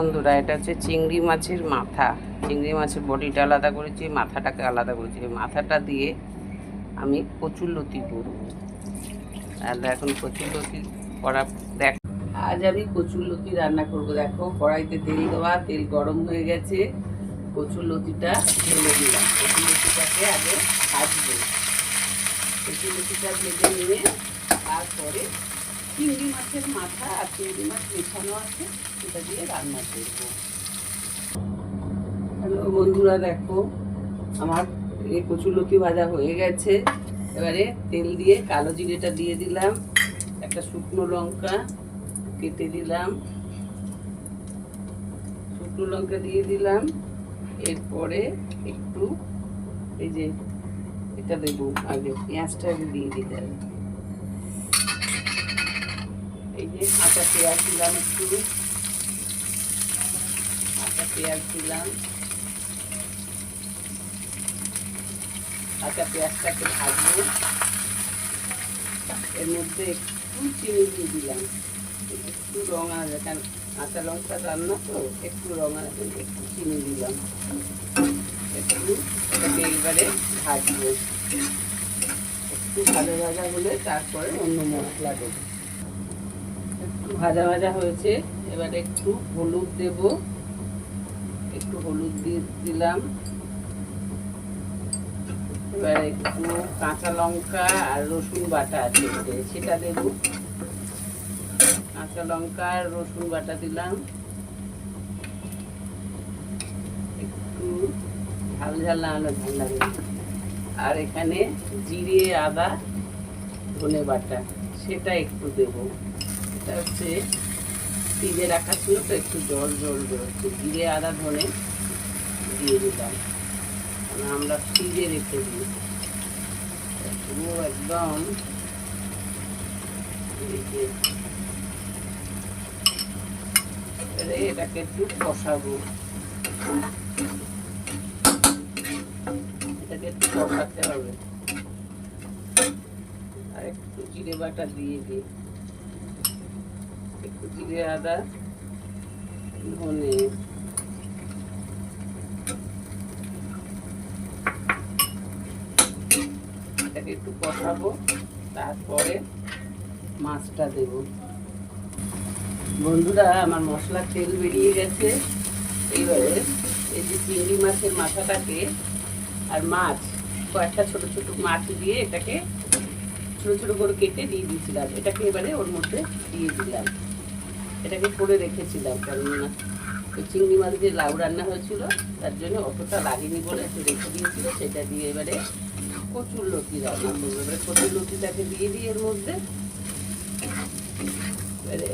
বন্ধুরা, এটা হচ্ছে চিংড়ি মাছের মাথা। চিংড়ি মাছের বডিটা আলাদা করেছি, মাথাটাকে আলাদা করেছি। মাথাটা দিয়ে আমি কচুরলতি করব। আর এখন কচুরলতি করা দেখ। আজ আমি কচুরলতি রান্না করব। দেখো, কড়াইতে তেল দেওয়া, তেল গরম হয়ে গেছে। কচুরলতিটা ঢেলে দিলাম। কচুরলতিটাকে আগে ভাজবো। কচুরলতিটা ভেজে নিয়ে তারপরে চিংড়ি মাছের মাথা আর চিংড়ি মাছ মেশানো আছে, সেটা দিয়ে রান্না করব। হ্যালো বন্ধুরা, দেখো আমার এই কচুরলতি ভাজা হয়ে গেছে। এবারে তেল দিয়ে কালো জিরেটা দিয়ে দিলাম, একটা শুকনো লঙ্কা কেটে দিলাম, শুকনো লঙ্কা দিয়ে দিলাম। এরপরে একটু এই যে এটা দেবো, আগে পেঁয়াজটা দিয়ে দিতে হবে। এই যে কাঁচা পেঁয়াজ দিলাম, একটু কাঁচা পেঁয়াজ দিলাম। কাঁচা পেঁয়াজটাকে ভাজবো। এর মধ্যে একটু চিনি দিয়ে দিলাম, একটু রং আসবে, কারণ কাঁচা লঙ্কা রান্না তো একটু রং আসবে, একটু চিনি দিলাম। একটু এটাকে এবারে ভাজবো। একটু ভাজা ভাজা হলে তারপরে অন্য মশলা দেবো। একটু ভাজা ভাজা হয়েছে, এবারে একটু হলুদ দেব, একটু হলুদ দিয়ে দিলাম। এবার একটু কাঁচা লঙ্কা আর রসুন বাটা আছে, সেটা দেব। কাঁচা লঙ্কা আর রসুন বাটা দিলাম। একটু ঝাল ঝাল না হলে ভালো লাগে। আর এখানে জিরে, আদা, ধনে বাটা, সেটা একটু দেব। এটা হচ্ছে ফ্রিজে রাখা ছিল তো, একটু জল জল বেরোচ্ছে। জিরে, আদা, ধনে দিয়ে দিলাম, আমরা ফ্রিজে রেখে দিই। পুরো একদম এটাকে একটু কষাবো। এটাকে একটু কষাতে হবে। আর একটু জিরে বাটা দিয়ে দিই, একটু জিরে, আদা, ধনে। এটাকে একটু কষাবো, তারপরে মাছটা দেব। বন্ধুরা, আমার মশলার তেল বেরিয়ে গেছে। এইবারে এই যে চিংড়ি মাছের মাথাটাকে আর মাছ, কয়েকটা ছোট ছোট মাছ দিয়ে এটাকে ছোট ছোট করে কেটে দিয়ে দিয়েছিলাম, এটাকে এবারে ওর মধ্যে দিয়ে দিলাম। এটাকে করে রেখেছিলাম, কারণ ওই চিংড়ি মাছ দিয়ে লাউ রান্না হয়েছিল, তার জন্য অতটা লাগেনি বলে রেখে দিয়েছিল। সেটা দিয়ে এবারে কচুরলতি রান্না করবো। এবারে কচুরলতিটাকে দিয়ে দিই এর মধ্যে।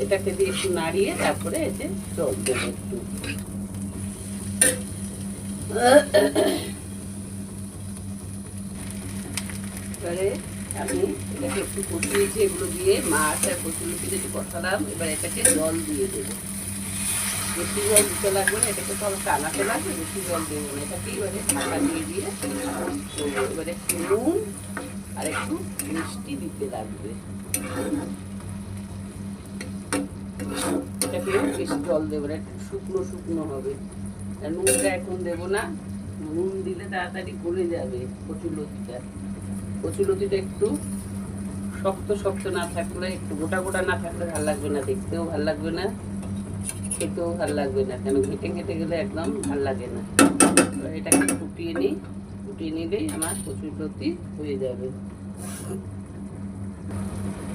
এটাকে দিয়ে একটু নাড়িয়ে তারপরে এতে জল দেবো একটু। এবারে আমি এটাকে একটু কষিয়েছি, এগুলো দিয়ে মাছ আর কচুরলতি একটু কষালাম। এবার এটাকে জল দিয়ে দেবো। বেশি জল দিতে লাগবে না, এটাকে তো টানাতে লাগবে, বেশি জল দেবো না। এটাকে এবারে ঢাকা দিয়ে দিয়ে এবারে একটু নুন আর একটু মিষ্টি দিতে লাগবে। এটাকে বেশি জল দেবো না, একটু শুকনো শুকনো হবে। নুনটা এখন দেবো না, নুন দিলে তাড়াতাড়ি গলে যাবে কচুরলতিটা। কচুরলতিটা একটু শক্ত শক্ত না থাকলে, একটু গোটা গোটা না থাকলে ভালো লাগবে না, দেখতেও ভালো লাগবে না, খেতেও ভালো লাগবে না। কেন ঘেটে ঘেটে গেলে একদম ভালো লাগে না। এটাকে ফুটিয়ে নিই, ফুটিয়ে নিলেই আমার কচুরলতি হয়ে যাবে।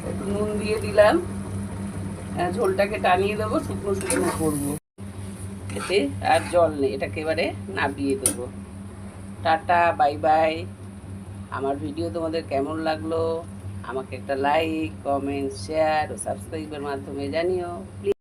একটু নুন দিয়ে দিলাম, ঝোলটাকে টানিয়ে দেবো, শুকনো শুকনো করবো। এতে আর জল নেই, এটাকে এবারে নামিয়ে দেবো। Tata, bye bye. আমার ভিডিও তোমাদের কেমন লাগলো আমাকে একটা লাইক, কমেন্ট, শেয়ার ও সাবস্ক্রাইবের মাধ্যমে জানিও প্লিজ।